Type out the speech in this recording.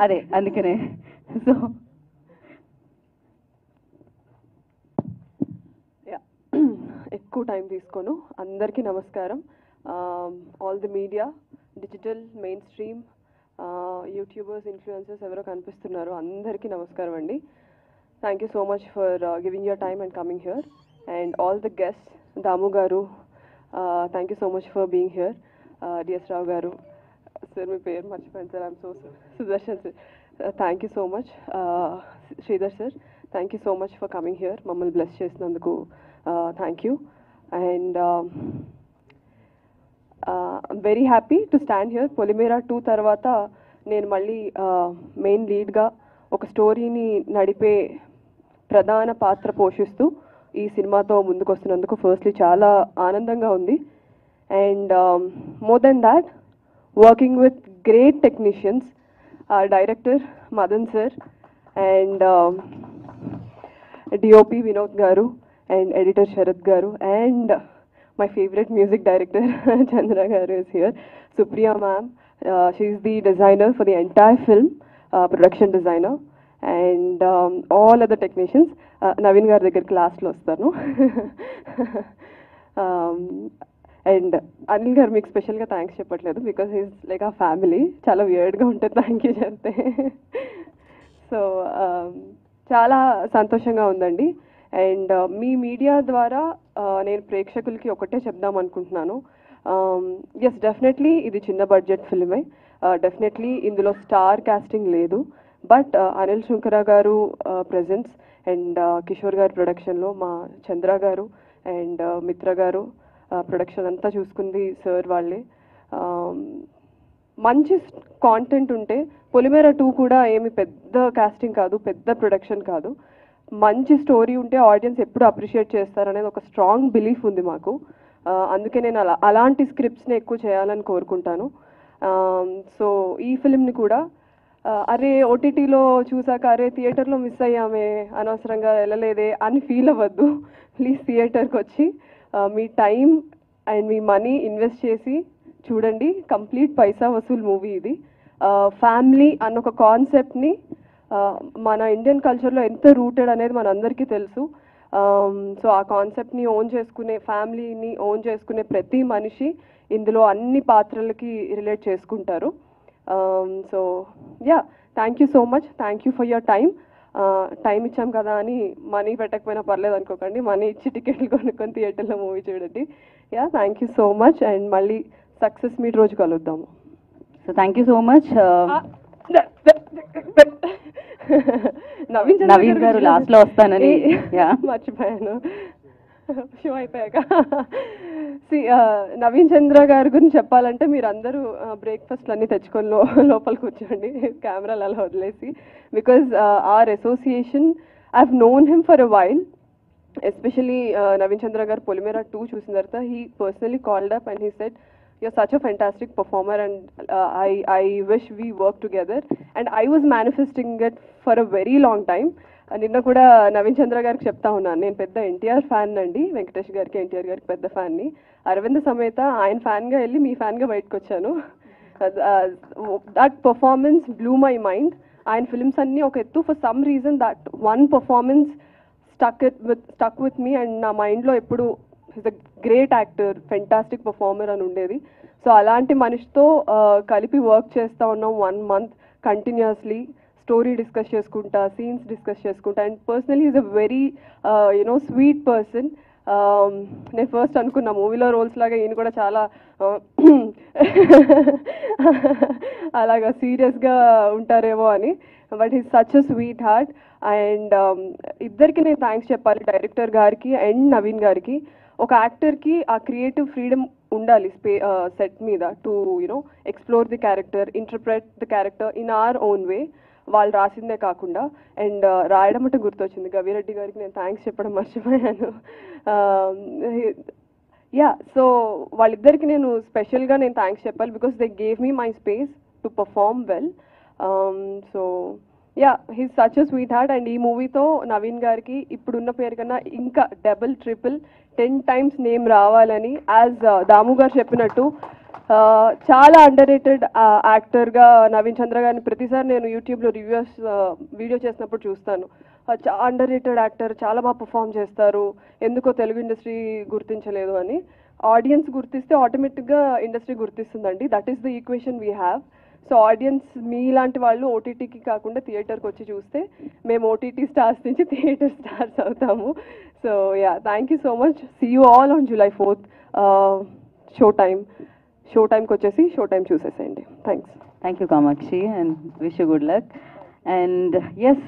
అదే అందుకనే. సో ఎక్కువ టైం తీసుకోను. అందరికీ నమస్కారం. All the media, digital, mainstream, YouTubers, influencers ఎవరో కనిపిస్తున్నారు, అందరికీ నమస్కారం అండి. Thank you so much for giving your time and coming here. And all the guests, Damu garu, thank you so much for being here. DS Rao garu, sir మీ పేరు మర్చిపోయాను సార్, I'm so Sudarshan sir, thank you so much. Sridhar sir, thank you so much for coming here, మమ్మల్ని bless చేసినందుకు thank you. And very happy to stand here. Polimera 2 తర్వాత నేను మళ్ళీ main లీడ్గా ఒక స్టోరీని నడిపే ప్రధాన పాత్ర పోషిస్తూ ఈ సినిమాతో ముందుకు వస్తున్నందుకు ఫస్ట్లీ చాలా ఆనందంగా ఉంది. And more than that, working with great technicians, director Madan sir and DOP Vinod గారు and editor Sharad garu and my favorite music director Chandra garu is here. Supriya ma'am, she is the designer for the entire film, production designer, and all other technicians. Naveen garu దగ్గర class లో వస్తాను. And Anil గారు మీకు స్పెషల్గా thanks చెప్పట్లేదు because is like ఆ family, చాలా వియర్డ్గా ఉంటుంది థ్యాంక్ యూ చెప్తే. సో చాలా సంతోషంగా ఉందండి. అండ్ మీ మీడియా ద్వారా నేను ప్రేక్షకులకి ఒకటే చెప్దాం అనుకుంటున్నాను. ఎస్, డెఫినెట్లీ ఇది చిన్న బడ్జెట్ ఫిల్మే, డెఫినెట్లీ ఇందులో స్టార్ కాస్టింగ్ లేదు. బట్ అనిల్ శుంకర గారు ప్రెజెన్స్ అండ్ కిషోర్ గారి ప్రొడక్షన్లో మా చంద్ర గారు అండ్ మిత్ర గారు ప్రొడక్షన్ అంతా చూసుకుంది సార్ వాళ్ళే. మంచి కాంటెంట్ ఉంటే, పొలిమేరా 2 కూడా ఏమి పెద్ద కాస్టింగ్ కాదు, పెద్ద ప్రొడక్షన్ కాదు, మంచి స్టోరీ ఉంటే ఆడియన్స్ ఎప్పుడు అప్రిషియేట్ చేస్తారనేది ఒక స్ట్రాంగ్ బిలీఫ్ ఉంది మాకు. అందుకే నేను అలాంటి స్క్రిప్ట్స్ని ఎక్కువ చేయాలని కోరుకుంటాను. సో ఈ ఫిల్మ్ని కూడా అరే ఓటీటీలో చూసాక అరే థియేటర్లో మిస్ అయ్యామే, అనవసరంగా వెళ్ళలేదే అని ఫీల్ అవ్వద్దు. ప్లీజ్ థియేటర్కి వచ్చి మీ టైం అండ్ మీ మనీ ఇన్వెస్ట్ చేసి చూడండి. కంప్లీట్ పైసా వసూల్ మూవీ ఇది. ఫ్యామిలీ అన్న ఒక కాన్సెప్ట్ని మన ఇండియన్ కల్చర్లో ఎంత రూటెడ్ అనేది మనందరికీ తెలుసు. సో ఆ కాన్సెప్ట్ని ఓన్ చేసుకునే, ఫ్యామిలీని ఓన్ చేసుకునే ప్రతి మనిషి ఇందులో అన్ని పాత్రలకి రిలేట్ చేసుకుంటారు. So ya, thank you so much, thank you for your time ఇచ్చాం కదా అని మనీ పెట్టకపోయినా పర్లేదు అనుకోకండి, మనీ ఇచ్చి టికెట్లు కొనుక్కొని థియేటర్లో మూవీ చూడండి. Yeah, thank you so much and మళ్ళీ సక్సెస్ మీట్ రోజు కలుద్దాము. So thank you so much. Naveen గారు లాస్ట్ లో వస్తానని మర్చిపోయాను, షో అయిపోయాక. నవీన్ చంద్ర గారి గురించి చెప్పాలంటే మీరు అందరూ బ్రేక్ఫాస్ట్లు అన్నీ తెచ్చుకొని లోపల కూర్చోండి, కెమెరాలు అలా వదిలేసి. Because our association, I have known him for a while. Especially Naveen Chandra garu Polimera 2 చూసిన తర్వాత he personally called up and he said, you're such a fantastic performer and I wish we work together, and I was manifesting it for a very long time. నిన్న కూడా నవీన్ చంద్ర గారికి చెప్తా ఉన్నాను, నేను పెద్ద NTR fan అండి, వెంకటేష్ గారికి ఎన్టీఆర్ గారికి పెద్ద ఫ్యాన్ని, అరవింద్ సమేత ఆయన ఫ్యాన్గా వెళ్ళి మీ ఫ్యాన్గా బయటకు వచ్చాను. That performance blue my mind. ఆయన ఫిల్మ్స్ అన్నీ ఒక ఎత్తు, for some reason that one performance stuck with me and నా మైండ్లో ఎప్పుడు is a great actor, fantastic performer అని ఉండేది. సో అలాంటి మనిషితో కలిపి వర్క్ చేస్తూ ఉన్నాం 1 month కంటిన్యూస్లీ, స్టోరీ డిస్కస్ చేసుకుంటా, సీన్స్ డిస్కస్ చేసుకుంటా. And personally is a very sweet person. నేను ఫస్ట్ అనుకున్నా మూవీలో రోల్స్ లాగా ఈయన కూడా చాలా అలాగా సీరియస్గా ఉంటారేమో అని, but is such a sweet heart. And ఇద్దరికి నేను థ్యాంక్స్ చెప్పాలి, డైరెక్టర్ గారికి అండ్ నవీన్ గారికి. ఒక యాక్టర్కి ఆ క్రియేటివ్ ఫ్రీడమ్ ఉండాలి సెట్ మీద to explore the character, interpret the character in our own way, వాళ్ళు రాసిందే కాకుండా. అండ్ రాయడం అంటే గుర్తొచ్చింది, గవిరెడ్డి గారికి నేను థ్యాంక్స్ చెప్పడం మర్చిపోయాను. యా, సో వాళ్ళిద్దరికి నేను స్పెషల్గా థ్యాంక్స్ చెప్పాలి because they gave me my space to perform well. So yeah he's such a sweet heart. And ఈ మూవీతో నవీన్ గారికి ఇప్పుడున్న పేరు కన్నా ఇంకా డబుల్ ట్రిపుల్ 10 times నేమ్ రావాలని, యాజ్ దాము గారు చెప్పినట్టు చాలా అండర్ రేటెడ్ యాక్టర్గా నవీన్ చంద్ర గారిని ప్రతిసారి నేను యూట్యూబ్లో వీడియో చేసినప్పుడు చూస్తాను. చాలా అండర్ రేటెడ్ యాక్టర్, చాలా బాగా పర్ఫామ్ చేస్తారు, ఎందుకో తెలుగు ఇండస్ట్రీ గుర్తించలేదు అని. ఆడియన్స్ గుర్తిస్తే ఆటోమేటిక్గా ఇండస్ట్రీ గుర్తిస్తుందండి. That is the equation we have. So audience మీలాంటి వాళ్ళు ఓటీటీకి కాకుండా థియేటర్కి వచ్చి చూస్తే మేము ఓటీటీ స్టార్స్ నుంచి థియేటర్ స్టార్స్ అవుతాము. So ya, thank you so much. See you all on July 4th show time వచ్చేసి షో టైం చూసేసేయండి. Thanks. Thank you Kamakshi and wish you good luck. And yes